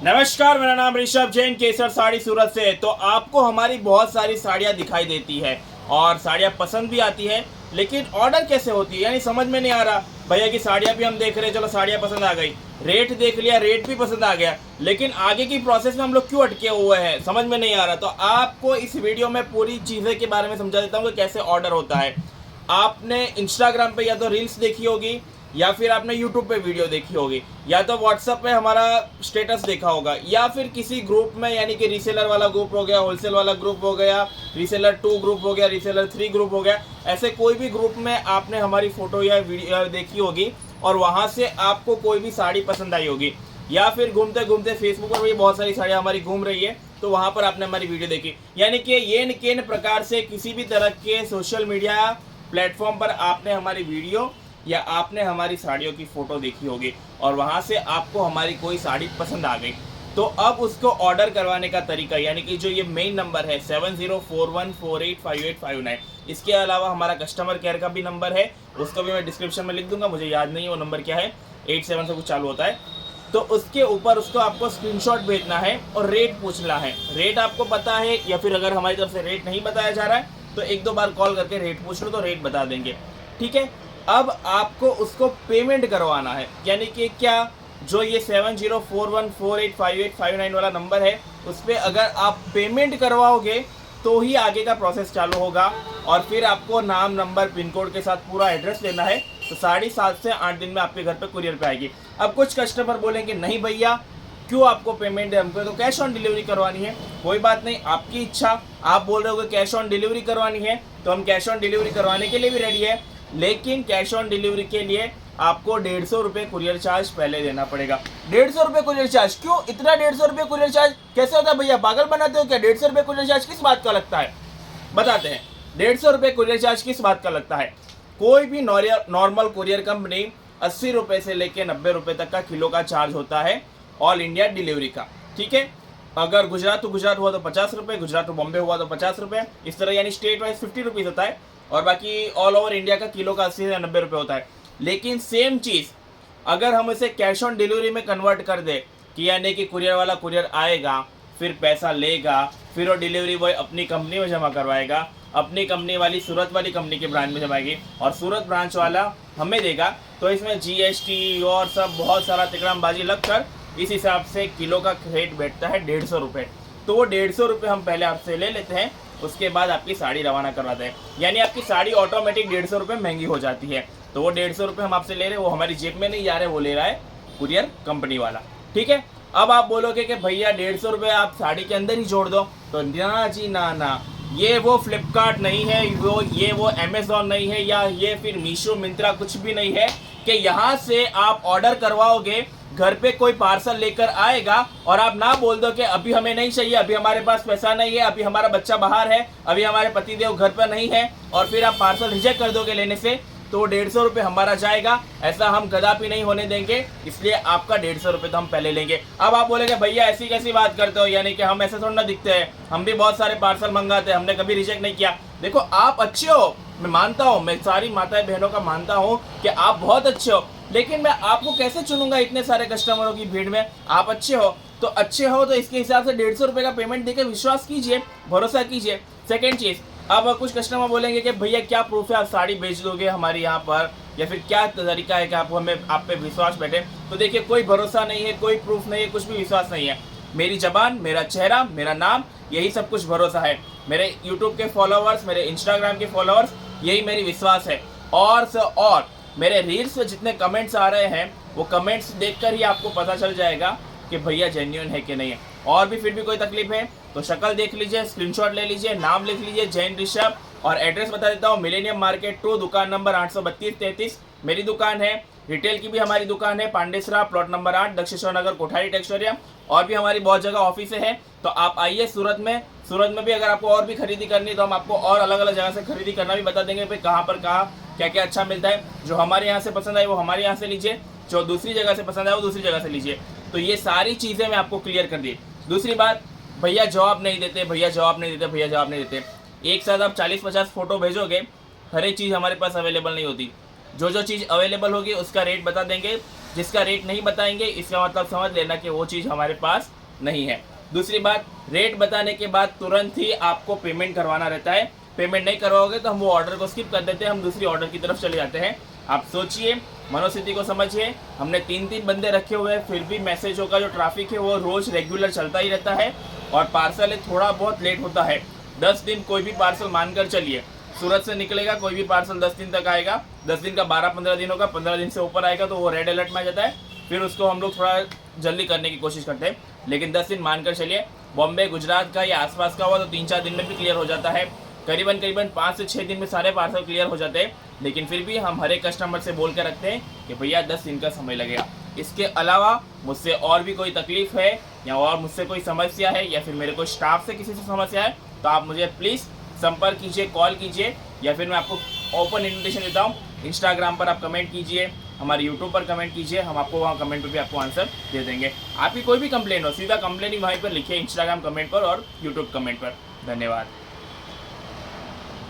नमस्कार, मेरा नाम ऋषभ जैन, केसर साड़ी सूरत से। तो आपको हमारी बहुत सारी साड़ियाँ दिखाई देती है और साड़ियाँ पसंद भी आती है, लेकिन ऑर्डर कैसे होती है यानी समझ में नहीं आ रहा। भैया की साड़ियाँ भी हम देख रहे हैं, चलो साड़ियाँ पसंद आ गई, रेट देख लिया, रेट भी पसंद आ गया, लेकिन आगे की प्रोसेस में हम लोग क्यों अटके हुए हैं समझ में नहीं आ रहा। तो आपको इस वीडियो में पूरी चीज़ें के बारे में समझा देता हूँ कि कैसे ऑर्डर होता है। आपने इंस्टाग्राम पे या तो रील्स देखी होगी, या फिर आपने यूट्यूब पे वीडियो देखी होगी, या तो व्हाट्सएप पे हमारा स्टेटस देखा होगा, या फिर किसी ग्रुप में यानी कि रीसेलर वाला ग्रुप हो गया, होलसेल वाला ग्रुप हो गया, रीसेलर 2 ग्रुप हो गया, रीसेलर 3 ग्रुप हो गया। ऐसे कोई भी ग्रुप में आपने हमारी फोटो या वीडियो देखी होगी और वहाँ से आपको कोई भी साड़ी पसंद आई होगी, या फिर घूमते घूमते फेसबुक पर भी बहुत सारी साड़ियाँ हमारी घूम रही है तो वहाँ पर आपने हमारी वीडियो देखी। यानी कि ये न के प्रकार से किसी भी तरह के सोशल मीडिया प्लेटफॉर्म पर आपने हमारी वीडियो या आपने हमारी साड़ियों की फ़ोटो देखी होगी और वहाँ से आपको हमारी कोई साड़ी पसंद आ गई, तो अब उसको ऑर्डर करवाने का तरीका यानी कि जो ये मेन नंबर है 7041485859, इसके अलावा हमारा कस्टमर केयर का भी नंबर है, उसको भी मैं डिस्क्रिप्शन में लिख दूंगा, मुझे याद नहीं है वो नंबर क्या है, 87 से कुछ चालू होता है। तो उसके ऊपर उसको आपको स्क्रीनशॉट भेजना है और रेट पूछना है। रेट आपको पता है या फिर अगर हमारी तरफ से रेट नहीं बताया जा रहा है तो 1-2 बार कॉल करके रेट पूछ लो तो रेट बता देंगे, ठीक है। अब आपको उसको पेमेंट करवाना है, यानी कि क्या, जो ये 7041485859 वाला नंबर है उस पर अगर आप पेमेंट करवाओगे तो ही आगे का प्रोसेस चालू होगा। और फिर आपको नाम, नंबर, पिन कोड के साथ पूरा एड्रेस देना है, तो 7.5 से 8 दिन में आपके घर पे कुरियर पे आएगी। अब कुछ कस्टमर बोलेंगे नहीं भैया क्यों आपको पेमेंट है, हमको तो कैश ऑन डिलीवरी करवानी है। कोई बात नहीं, आपकी इच्छा, आप बोल रहे हो कि कैश ऑन डिलीवरी करवानी है तो हम कैश ऑन डिलीवरी करवाने के लिए भी रेडी है, लेकिन कैश ऑन डिलीवरी के लिए आपको 150 रुपये कुरियर चार्ज पहले देना पड़ेगा। 150 रुपये कुरियर चार्ज, क्यों इतना 150 रुपये कुरियर चार्ज कैसे होता है भैया, पागल बनाते हो क्या? 150 रुपये कुरियर चार्ज किस बात का लगता है बताते हैं। 150 रुपये कुरियर चार्ज किस बात का लगता है? कोई भी नॉर्मल कुरियर कंपनी 80 रुपये से लेकर 90 रुपये तक का किलो का चार्ज होता है ऑल इंडिया डिलीवरी का, ठीक है। अगर गुजरात टू गुजरात हुआ तो 50 रुपये, गुजरात टू बॉम्बे हुआ तो 50 रुपये, इस तरह यानी स्टेट वाइज 50 रुपीज़ होता है, और बाकी ऑल ओवर इंडिया का किलो का 80 से 90 रुपये होता है। लेकिन सेम चीज़ अगर हम इसे कैश ऑन डिलीवरी में कन्वर्ट कर दे कि यानी कि कुरियर वाला कुरियर आएगा, फिर पैसा लेगा, फिर वो डिलीवरी बॉय अपनी कंपनी में जमा करवाएगा, अपनी कंपनी वाली सूरत वाली कंपनी के ब्रांच में जमाएगी और सूरत ब्रांच वाला हमें देगा, तो इसमें GST और सब बहुत सारा तिकड़मबाजी लगकर इस हिसाब से किलो का रेट बैठता है 150 रुपये। तो वो 150 रुपये हम पहले आपसे ले लेते हैं, उसके बाद आपकी साड़ी रवाना करवाते हैं, यानी आपकी साड़ी ऑटोमेटिक 150 रुपये महंगी हो जाती है। तो वो 150 रुपये हम आपसे ले रहे हैं, वो हमारी जेब में नहीं जा रहे, वो ले रहा है कुरियर कंपनी वाला, ठीक है। अब आप बोलोगे कि भैया 150 रुपये आप साड़ी के अंदर ही जोड़ दो, तो ना जी ना, ये वो फ्लिपकार्ट नहीं है, ये वो अमेजोन नहीं है, या ये फिर मीशो, मिंत्रा कुछ भी नहीं है कि यहाँ से आप ऑर्डर करवाओगे, घर पे कोई पार्सल लेकर आएगा और आप ना बोल दो कि अभी हमें नहीं चाहिए, अभी हमारे पास पैसा नहीं है, अभी हमारा बच्चा बाहर है, अभी हमारे पतिदेव घर पर नहीं है, और फिर आप पार्सल रिजेक्ट कर दोगे लेने से, तो 150 रुपये हमारा जाएगा। ऐसा हम कदापि नहीं होने देंगे, इसलिए आपका 150 रुपये तो हम पहले लेंगे। अब आप बोलेंगे भैया ऐसी कैसी बात करते हो, यानी कि हम ऐसे थोड़ा ना दिखते हैं, हम भी बहुत सारे पार्सल मंगाते हैं, हमने कभी रिजेक्ट नहीं किया। देखो आप अच्छे हो, मैं मानता हूँ, मैं सारी माताएं बहनों का मानता हूँ कि आप बहुत अच्छे हो, लेकिन मैं आपको कैसे चुनूंगा इतने सारे कस्टमरों की भीड़ में? आप अच्छे हो तो इसके हिसाब से 150 रुपये का पेमेंट देकर विश्वास कीजिए, भरोसा कीजिए। सेकेंड चीज़, अब कुछ कस्टमर बोलेंगे कि भैया क्या प्रूफ है आप साड़ी बेच दोगे हमारे यहाँ पर, या फिर क्या तरीका है कि आप हमें आप पे विश्वास बैठे? तो देखिए, कोई भरोसा नहीं है, कोई प्रूफ नहीं है, कुछ भी विश्वास नहीं है। मेरी जबान, मेरा चेहरा, मेरा नाम, यही सब कुछ भरोसा है। मेरे यूट्यूब के फॉलोअर्स, मेरे इंस्टाग्राम के फॉलोअर्स, यही मेरी विश्वास है। और मेरे रील्स में जितने कमेंट्स आ रहे हैं वो कमेंट्स देखकर ही आपको पता चल जाएगा कि भैया जेन्युइन है कि नहीं है। और भी फिर भी कोई तकलीफ है तो शक्ल देख लीजिए, स्क्रीनशॉट ले लीजिए, नाम लिख लीजिए जैन ऋषभ, और एड्रेस बता देता हूँ, मिलेनियम मार्केट 2, दुकान नंबर 832-33 मेरी दुकान है। रिटेल की भी हमारी दुकान है, पांडेसरा, प्लॉट नंबर 8, दक्षेश्वर नगर, कोठारी टेक्सटोरिया। और भी हमारी बहुत जगह ऑफिस है, तो आप आइए सूरत में भी अगर आपको और भी खरीदी करनी है तो हम आपको और अलग अलग जगह से खरीदी करना भी बता देंगे, भाई कहाँ पर क्या क्या अच्छा मिलता है। जो हमारे यहाँ से पसंद आए वो हमारे यहाँ से लीजिए, जो दूसरी जगह से पसंद आए वो दूसरी जगह से लीजिए। तो ये सारी चीज़ें मैं आपको क्लियर कर दी। दूसरी बात, भैया जवाब नहीं देते, एक साथ आप 40-50 फोटो भेजोगे, हर एक चीज़ हमारे पास अवेलेबल नहीं होती। जो चीज़ अवेलेबल होगी उसका रेट बता देंगे, जिसका रेट नहीं बताएंगे इसका मतलब समझ लेना कि वो चीज़ हमारे पास नहीं है। दूसरी बात, रेट बताने के बाद तुरंत ही आपको पेमेंट करवाना रहता है। पेमेंट नहीं करवाओगे तो हम वो ऑर्डर को स्किप कर देते हैं, हम दूसरी ऑर्डर की तरफ चले जाते हैं। आप सोचिए, मनोस्थिति को समझिए, हमने 3-3 बंदे रखे हुए हैं, फिर भी मैसेजों का जो ट्रैफिक है वो रोज़ रेगुलर चलता ही रहता है और पार्सल है थोड़ा बहुत लेट होता है। 10 दिन कोई भी पार्सल मानकर चलिए, सूरत से निकलेगा कोई भी पार्सल 10 दिन तक आएगा, 10 दिन का 12-15 दिन होगा, 15 दिन से ऊपर आएगा तो वो रेड अलर्ट में आ जाता है। फिर उसको हम लोग थोड़ा जल्दी करने की कोशिश करते हैं, लेकिन 10 दिन मानकर चलिए। बॉम्बे गुजरात का या आसपास का हुआ तो 3-4 दिन में भी क्लियर हो जाता है। करीबन 5 से 6 दिन में सारे पार्सल क्लियर हो जाते हैं, लेकिन फिर भी हम हर एक कस्टमर से बोल के रखते हैं कि भैया 10 दिन का समय लगेगा। इसके अलावा मुझसे और भी कोई तकलीफ़ है या और मुझसे कोई समस्या है या फिर मेरे कोई स्टाफ से किसी से समस्या है तो आप मुझे प्लीज़ संपर्क कीजिए, कॉल कीजिए, या फिर मैं आपको ओपन इन्विटेशन देता हूँ। इंस्टाग्राम पर आप कमेंट कीजिए, हमारे यूट्यूब पर कमेंट कीजिए, हम आपको वहाँ कमेंट पर भी आपको आंसर दे देंगे। आपकी कोई भी कंप्लेन हो सीधा कंप्लेन ही वहीं पर लिखिए, इंस्टाग्राम कमेंट पर और यूट्यूब कमेंट पर। धन्यवाद।